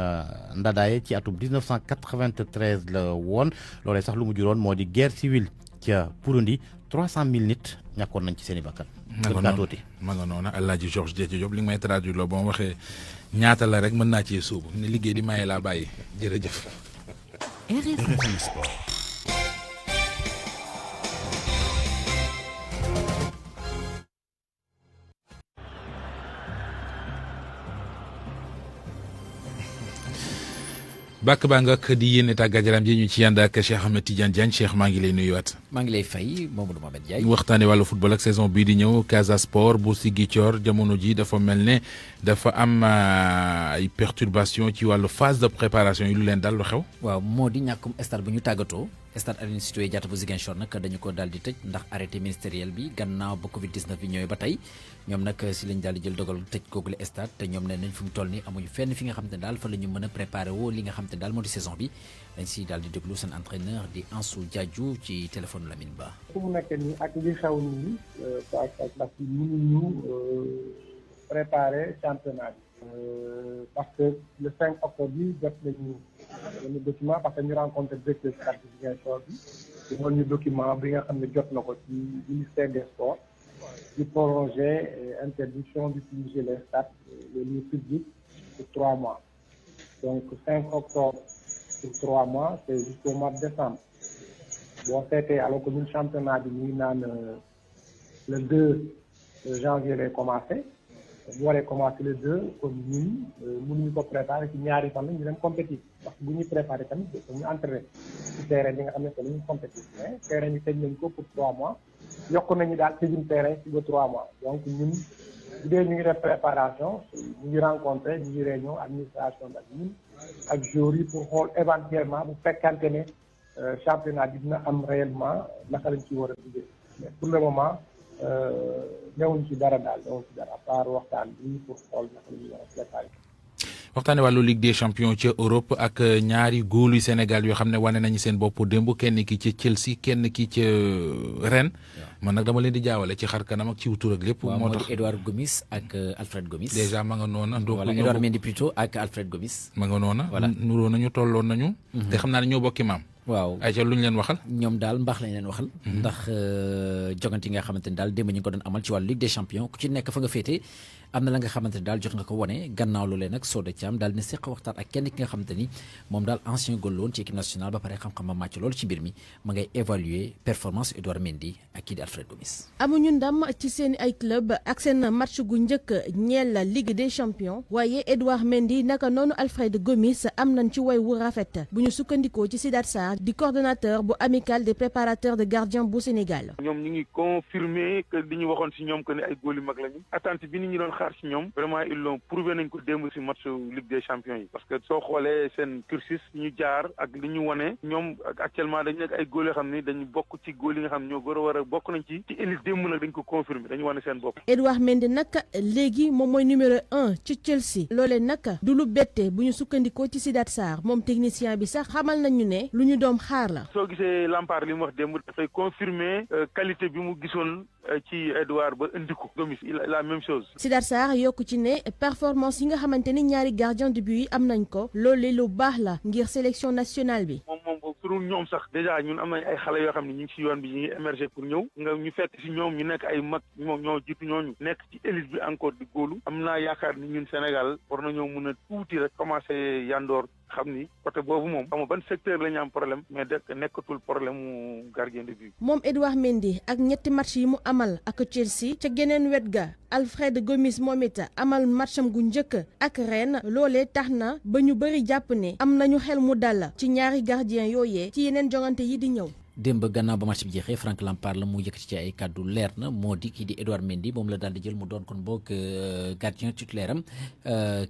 S3: Ndadaye ci atum 1993 la woon loolee sax lu mu juróon moo di guerre civile ca Burundi 300 000 nit ñàkkoon nañ ci seen i bakkan.
S1: ma nga noonu Alaaji Georges Déthié Diop li nga may traduire loo ba ma waxee ñaata la rek mën naa cee suubu ne liggéey di maye laa bàyyi jërëjëf.
S13: RFM Sport.
S1: bàkk baa nga ak di yéene tàggat yaram ji ñu ci yànd ak Cheikh Ahmed Tidiane Diagne Cheikh maa ngi lay nuyuwaat.
S4: maa ngi lay fay Mamadou Mohamed Ndiaye.
S1: waxtaanee wàllu football ak saison bii di ñëw Casa Sport bu Ziguinchor jamono ji dafa mel ne dafa am ay perturbation ci wàllu phase de préparation yi lu leen dal lu xew.
S4: waaw moo di ñàkkum stade bu ñu tàggatoo stade Aline Sitoé Diatta bu Ziguinchor nag dañu ko daal di tëj ndax arrêté ministériel bi gannaaw ba Covid 19 bi ñëwee ba tey ñoom nag si lañ daal di jël dogal tëj googule stade te ñoom ne nañ fi mu toll nii amuñu fenn fi nga xam te ne daal fa la ñu mën a préparé woo li nga xam te ne daal moo di saison bi dañ si daal di déglu seen entraîneur di Ansou Diadhiou ci téléphone Lamine Ba.
S5: fu mu nekk nii ak li xew nii parce que mënuñu préparer championnat bi parce que le 5 octobre bi jot nañu benn document parce que ñu rencontré directeur stade bi Ziguinchor bi ci moom ñu document bi nga xam ne jot na ko ci ministère des sports di prolonger interdiction d'utiliser les stades les lieux publics pour 3 mois donc 5 octobre pour 3 mois c'est jusqu'au mois de décembre boo seetee alors que ñun championnat bi ñu ngi naan le 2 janvier lay commencé bu waree commencé le 2 kon ñun mënuñu ko préparer ci ñaari fan la ñu dem compétir parce que bu ñuy préparer tamit dañu entraîner ci terrain bi nga xam ne que dañuy compétir mais terrain bi tëj nañ ko pour 3 mois yokk nañu daal tëjum terrain ci ba 3 mois donc ñun bu dee ñu ngi def préparation ñu ngi rencontré ñu ngi réunion administration ak ñun ak joueurs yi pour xool éventuellement bu fekkante ne championnat bi dina am réellement naka lañ ci war a duggee mais pour le moment newuñ ci dara daal newuñ ci dara à part waxtaan bi pour xool naka la ñuy war a préparer.
S1: waxtaane wàllu Ligue des champions ca Europe ak ñaari góolu Sénégal yoo xam ne wane nañu seen bopp démb kenn ki ca Chelsea kenn ki ca Rennes man nag dama leen di jaawale ci xar kanam ak ci wutur ak lépp. moo tax
S4: Edouard Gomis ak Alfred Gomis.
S1: déjà ma nga noona.
S4: voilà Edouard Mendy plutôt ak Alfred Gomis.
S1: ma nga noona. voilà nuroo nañu tolloon nañu. te xam naa ne ñoo bokki maam.
S4: waaw
S1: ay ca lu ñu leen waxal.
S4: ñoom daal mbaax lañ leen waxal. ndax jogante yi nga xamante ni daal démb ñu ngi ko doon amal ci wàllu Ligue des champions ku ci nekk fa nga féete am na la nga xamante ni daal jot nga ko wone gannaaw loolee nag Soda Thiam daal ne seq waxtaan ak kenn ki nga xamante ni moom daal ancien góol la woon ci équipe nationale ba pare xam-xam màcc loolu ci mbir mi ma ngay évaluer performance Edouard Mendy ak kii di Alfred Gomis.
S9: amuñu ndam ci seen ay club ak seen match gu njëkk ñeel la Ligue des champions waaye Edouard Mendy naka noonu Alfred Gomis am nañ ci way wu rafet bu ñu sukkandikoo ci Sidat Sarr di coordonnateur bu amicale des préparateurs de gardiens bu Sénégal.
S22: ñoom ñu ngi confirmer que li ñu waxoon ci ñoom que ne ay góol yu mag lañu attente bi nit ñi doon xaar ci ñoom vraiment ils l'ont prouvé nañ ko démb ci match Ligue des champions yi parce que soo xoolee seen cursus ñu jaar ak li ñu wane ñoom actuellement dañu nekk ay góol yoo xam ne dañu bokk ci góol yi nga xam ne ñoo gën a war a bokk nañ ci élite démb nag dañ ko confirmer dañu wane seen bopp.
S9: Edouard Mendy nag léegi moom mooy numéro 1 ci Chelsea loolee nag du lu bette bu ñu sukkandikoo ci Sidat Sarr moom technicien bi sax xamal nañu ne lu ñu doom xaar la.
S22: soo gisee Lampard li mu wax démb dafay confirmer qualité bi mu gisoon ci Edouard ba indi ko Gomis la même chose.
S9: Sidat Sarr yokku ci ne performance yi nga xamante ni ñaari gardien de but yi am nañ ko loolee lu baax la ngir sélection nationale bi.
S22: moom pour ñoom sax déjà ñun am nañ ay xale yoo xam ne ñu ngi ci yoon bi ñu ngi émerger pour ñëw nga ñu fekk ci ñoom ñu nekk ay mag moom ñoo jiitu ñooñu nekk ci élite bi encore di góolu am naa yaakaar ni ñun Sénégal war nañoo mën a tuuti rek commencé yandoor xam ni côté boobu moom xam nga ban secteur la ñu am problème mais de nekkatul problème mu gardien de but.
S9: moom Edouard Mendy ak ñetti match yi mu amal ak Chelsea ca geneen wet ga Alfred Gomis moom it amal matcham gu njëkk ak Rennes loolee tax na ba ñu bëri jàpp ne am nañu xel mu dal ci ñaari gardien yooyee ci yeneen jongante yi di ñëw.
S4: démb gannaaw ba match bi jeexee Frank Lampard la mu yëkkati ci ay kàddu leer na moo di kii di Edouard Mendy moom la daal di jël mu doon kon boog gardien titulaire am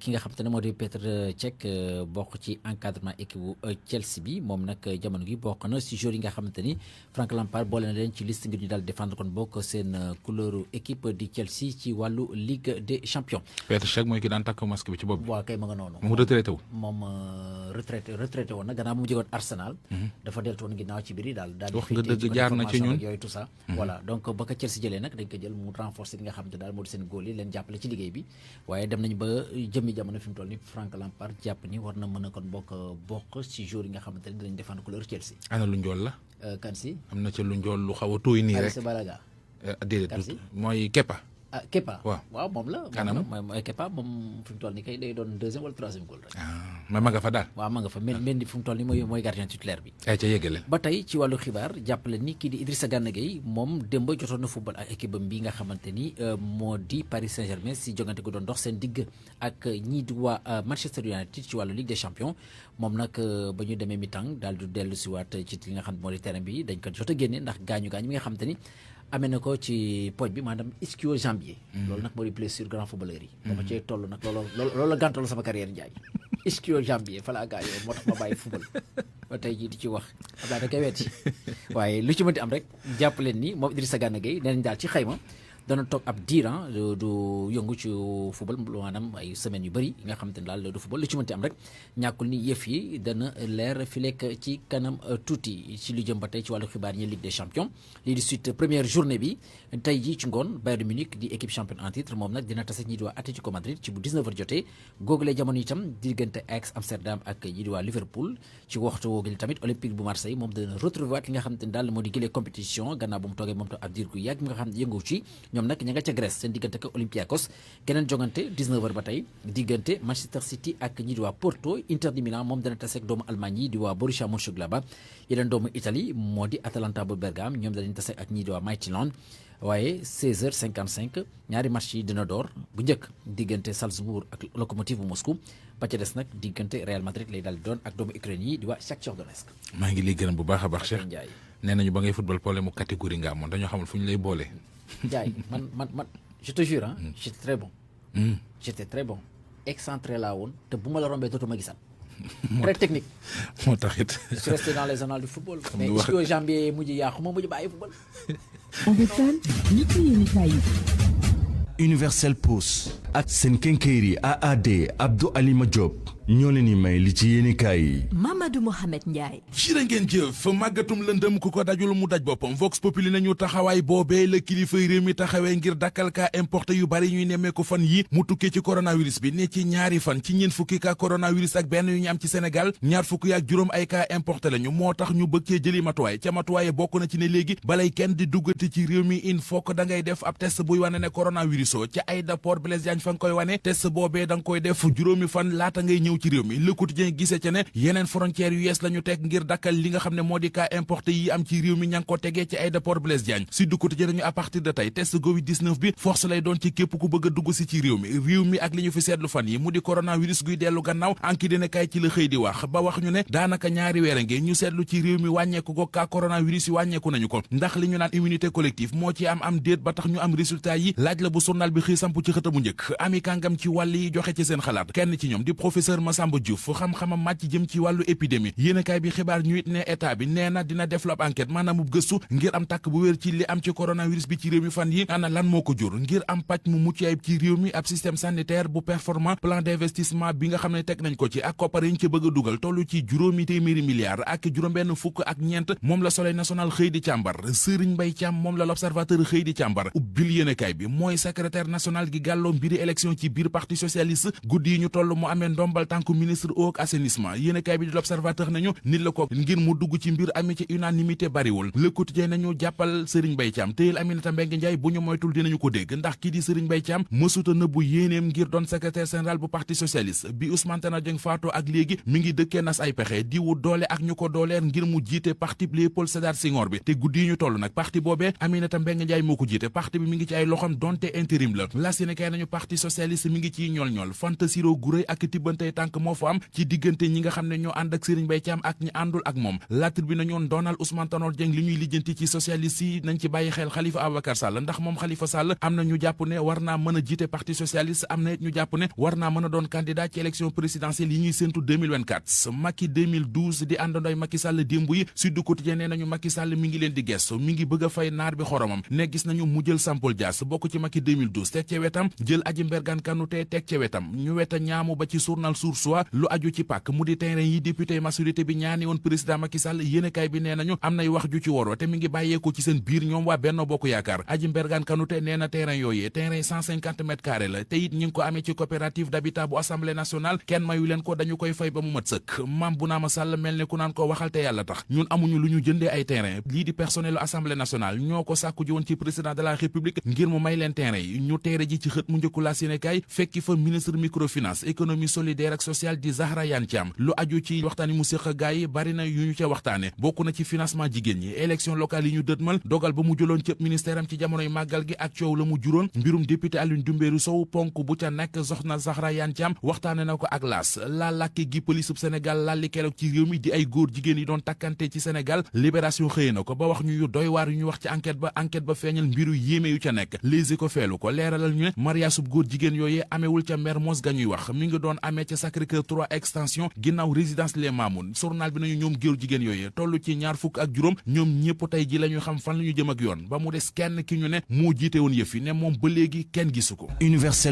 S4: ki nga xam te ne moo di Petr Cech bokk ci encadrement équipe bu Chelsea bi moom nag jamono gi bokk na si joueurs yi nga xamante ni Frank Lampard boole na leen ci liste ngir ñu daal défendre kon bokk seen couleur équipe di Chelsea ci wàllu Ligue des champions.
S1: Petr Cech mooy ki daan takk masque bi ci bopp bi.
S4: waaw kay ma nga noonu.
S1: moom retraité wu.
S4: moom retraité woon na gannaaw bu mu jógoon Arsenal. dafa deltu woon ginnaaw ci biir daal.
S1: wax nga dëgg jaar na ci ñun
S4: yooyu tout ça voilà donc ba ko Chelsea jëlee nag dañ ko jël mu renforcer li nga xamante daal moo di seen góol yi leen jàppale ci liggéey bi waaye dem nañ ba jëmmi jamono fi mu toll ni Frank Lampard jàpp ni war na mën a kon bokk ci jour yi nga xamante ne dinañ défendre couleur Chelsea.
S1: ana lu njool la
S4: kan si
S1: am na ca lu njool lu xaw a tooy nii rek
S4: Balaga
S1: déedéet mooy Kepa.
S4: ah Kepa
S1: waaw
S4: moom la.
S1: kanam
S4: mooy Kepa moom fi mu toll nii kay day doon deuxième wala troisième goal rek.
S1: ma nga fa daal.
S4: waaw ma nga fa Mendy fi mu toll nii mooy gardien titulaire bi.
S1: ay ca yëgale.
S4: ba tey ci wàllu xibaar jàppale ni kii di Idrissa Gana Gueye moom démb jotoon na football ak équipe bi nga xamante ni moo di Paris Saint-Germain si jongante gu doon dox seen digg ak ñii di waa Manchester United ci wàllu Ligue des champions moom nag ba ñu demee mi-temps daal di dellu si waat ci li nga xam moo di terrain bi dañ ko jot a génne ndax gaañu mi nga xamante ni. amee na ko ci pooj bi maanaam ischio-jambier. loolu nag moo di blessure grand footballeur yi. ba ma cee toll nag loolu la gàntalu sama carrière Ndiaye. ischio-jambier fa laa gaañoo moo tax ma bàyyi football. ba tey jii di ci wax Abdoulaye da koy wetti waaye lu ci mënti am rek jàpp leen ni moom Idrissa Gana Gueye nee nañ daal ci xayma dana toog ab diiran du yëngu ci football maanaam ay semaines yu bëri yi nga xamante ne daal du football lu ci mënti am rek ñàkkul ni yëf yi dana leer fi lekk ci kanam tuuti ci lu jëm ba tey ci wàllu xibaar ñi Ligue des champions lii di suite première journée bi tey jii ci ngoon Bayern Munich di équipe championne en titre moom nag dina tase ñi di waa Atlético Madrid ci bu 19h jotee googule jamono itam diggante Ajax Amsterdam ak ñi di waa Liverpool ci waxtu woogule tamit Olympique bu Marseille moom dana retrouver waat li nga xamante ne daal moo di gëlee compétition gannaaw bu mu toogee moom tam ab diir gu yàgg nga xam ne yëngu ci ñoom nag ña nga ca Grèce seen diggante ak Olympiakos keneen jongante 19h ba tey diggante Manchester City ak ñi di waa Porto. Inter de Milan moom dana tase ak doomu Allemagne yi di waa Borussia Mönchengladbach yeneen doomu Italie moo di Atalanta bu Bergame ñoom danañ tase ak ñi di waa Midtjylland waaye 16h55 ñaari match yi dina door bu njëkk diggante Salzbourg ak Lokomotiv bu Moscou ba ca des nag diggante Real Madrid lay daal di doon ak doomu Ukraine yi di waa Shakhtar Donetsk.
S1: maa ngi lay gërëm bu baax a baax Cheikh nee nañu ba ngay football problème mu catégorie nga amoon dañoo xamul fu ñu lay boole.
S4: Ndiaye man je te jure j'étais très bon. J'étais très bon excentré laa woon te bu ma la rombee dootuma gisaat. très technique.
S1: moo tax it.
S4: je suis resté dans les annales du football. mais est-ce que janvier mujj yàqu ma mujj bàyyi football.
S2: Universel Pousse ak seen kénkéeri AAD Abdou Alima Diop ñoo leen di may li ci yéenekaay yi.
S6: Mamadou Mohamed Ndiaye.
S1: jërë ngeen jëf màggatum lëndëm ku ko dajul mu daj boppam Vox Populi nañu taxawaay boobee la kilifay réew mi taxawee ngir dakkal kaa importé yu bari ñuy nemmeeku fan yi mu tukkee ci coronavirus bi ne ci ñaari fan ci ñeent fukki kaa coronavirus ak benn yu ñu am ci Sénégal ñaar fukki ak juróom ay kaa importé lañu moo tax ñu bëgg cee jëli matuwaay ca matuwaay bokk na ci ne léegi balay kenn di duggati ci réew mi il faut que da ngay def ab test buy wane ne coronavirus o ca aéroport Blaise Diagne fa nga koy wane test boobee da nga koy def juróomi fan laata ngay ñëw ci réew mi Le Quotidien gisee ca ne yeneen frontières yu yees la ñu teg ngir dakkal li nga xam ne moo di cas importé yi am ci réew mi ña ngi ko tegee ci aéroport Blaise Diagne Sud Quotidien nañu à partir de tey test Covid-19 bi force lay doon ci képp ku bëgg a dugg si ci réew mi ak li ñu fi seetlu fan yi mu di coronavirus guy dellu gannaaw anki dina kay ci la xëy di wax ba wax ñu ne daanaka ñaari weer a ngi ñu seetlu ci réew mi wàññeeku ko cas coronavirus yi wàññeeku nañu ko ndax li ñu naan immunité collective moo ci am déet ba tax ñu am résultat yi laaj la bu journal bi xëy samp ci xëtamu njëkk ami kàngam ci wàll yi joxe ci seen xalaat kenn ci ñoom di professeur Massamba Diouf xam-xamam màcc jëm ci wàllu épidémie yéenekaay bi xibaar ñu it ne état bi nee na dina def ab enquête maanaam gëstu ngir am tàkk bu wér ci li am ci coronavirus bi ci réew mi fan yi ana lan moo ko jur ngir am pàcc mu mucc ayib ci réew mi ab système sanitaire bu performant plan d'investissement bi nga xam ne teg nañ ko ci ak koppar yi ñu ci bëgg a dugal tollu ci juróomi téeméeri milliards ak juróom-benn fukk ak ñeent moom la Soleil national xëy di càmbar Serigne Mbaye Thiam moom la l'Observateur xëy di càmbar ubbil yéenekaay bi mooy secrétaire national gi gàlloo mbiri élection ci biir parti socialiste guddi yi ñu toll mu amee ndombal tànku ministre eau ak assainissement yéenekaay bi di l'Observateur nañu nit la ko ngir mu dugg ci mbir ami ci unanimité bariwul Le Quotidien nañu jàppal Serigne Mbaye Thiam téyel Aminata Mbengue Ndiaye bu ñu moytul dinañu ko dégg ndax kii di Serigne Mbaye Thiam mësuta nëbbu yéeneem ngir doon secrétaire général bu parti socialiste bi Ousmane Tanor Dieng faatoo ak léegi mi ngi dëkkee nas ay pexe di wut doole ak ñu ko dooleer ngir mu jiite parti Léopold Sédar Senghor bi te guddi yi ñu toll nag parti boobee Aminata Mbengue Ndiaye moo ko jiite parti bi mi ngi ci ay loxam donte intérim la la Sénégal nañu parti socialiste mi ngi ciy ñool fantasiro gu rëy ak tibbantey tànk moo fa am ci diggante ñi nga xam ne ñoo ànd ak Serigne Mbaye Thiam ak ñi àndul ak moom La Tribune nañu doonal Ousmane Tanor Dieng li ñuy lijjanti ci socialiste yi nañ ci bàyyi xel Khalifa Ababacar Sall ndax moom Khalifa Sall am na ñu jàpp ne war naa mën a jiite parti socialiste am na it ñu jàpp ne war naa mën a doon candidat ci élection présidentielle yi ñuy séntu 2024 Macky 2012 di àndandooy Macky Sall démb yi Sud Quotidien nee nañu Macky Sall mi ngi leen di gestu mi ngi bëgg a fay naar bi xoromam ne gis nañu mu jël Sampol Dias bokk ci Macky 2012 teg ca wetam jël Adji Mbergane Kanouté teg ca wetam ñu weta ñaamu ba ci journal Source A lu aju ci pàkk mu di terrain yi député majorité bi ñaani woon président Macky Sall yéenekaay bi nee nañu am nay wax ju ci waroo te mi ngi bàyyeeko ci seen biir ñoom waa Benno Bokk Yaakaar Adji Mbergane Kanouté nee na terrain yooyee terrain 150 mètres carrés la te it ñi ngi ko amee ci coopérative d'habitat bu assemblée nationale kenn mayu leen ko dañu koy fay ba mu mat sëkk Mame Bounama Sall mel ne ku naan ko waxal te yàlla tax ñun amuñu lu ñu jëndee ay terrain lii di personnelu assemblée nationale ñoo ko sàkku ji woon ci président de la république ngir mu may leen terrain yi ñu teere ji ci xët mu njëkku la yéenekaay fekki fa ministre microfinance économie solidaire ak sociale di Zahra Iyane Thiam lu aju ci waxtaan yi mu séq gaa yi bari na yu ñu ca waxtaane bokk na ci financement jigéen ñi élection locale yi ñu dëtmal dogal ba mu jëloon cëpp ministère am ci jamonoy màggal gi ak coow la mu juróon mbirum député Alioune Doumbérou Sow ponk bu ca nekk soxna Zahra Iyane Thiam waxtaane na ko ak laas la làkke gi police bu Sénégal lalli keroog ci réew mi di ay góor jigéen yi doon takkante ci Sénégal libération xëye na ko ba wax ñu yu doy waar yu ñu wax ci enquête ba feeñal mbiru yéeme yu ca nekk léegi ko feelu ko leeralal ñu ne mariage góor jigéen yooyee amewul ca Mermoz ga ñuy wax mi ngi doon amee ca Sacré-Cœur 3 extension ginnaaw résidence Les Mamoun journal bi nañu ñoom góor jigéen yooyu toll ci 26 ñoom ñëpp tey ji la ñu xam fan la ñu jëm ak yoon ba mu des kenn ki ñu ne moo jiite woon yëf yi ne moom ba léegi kenn gisu ko.
S2: Universel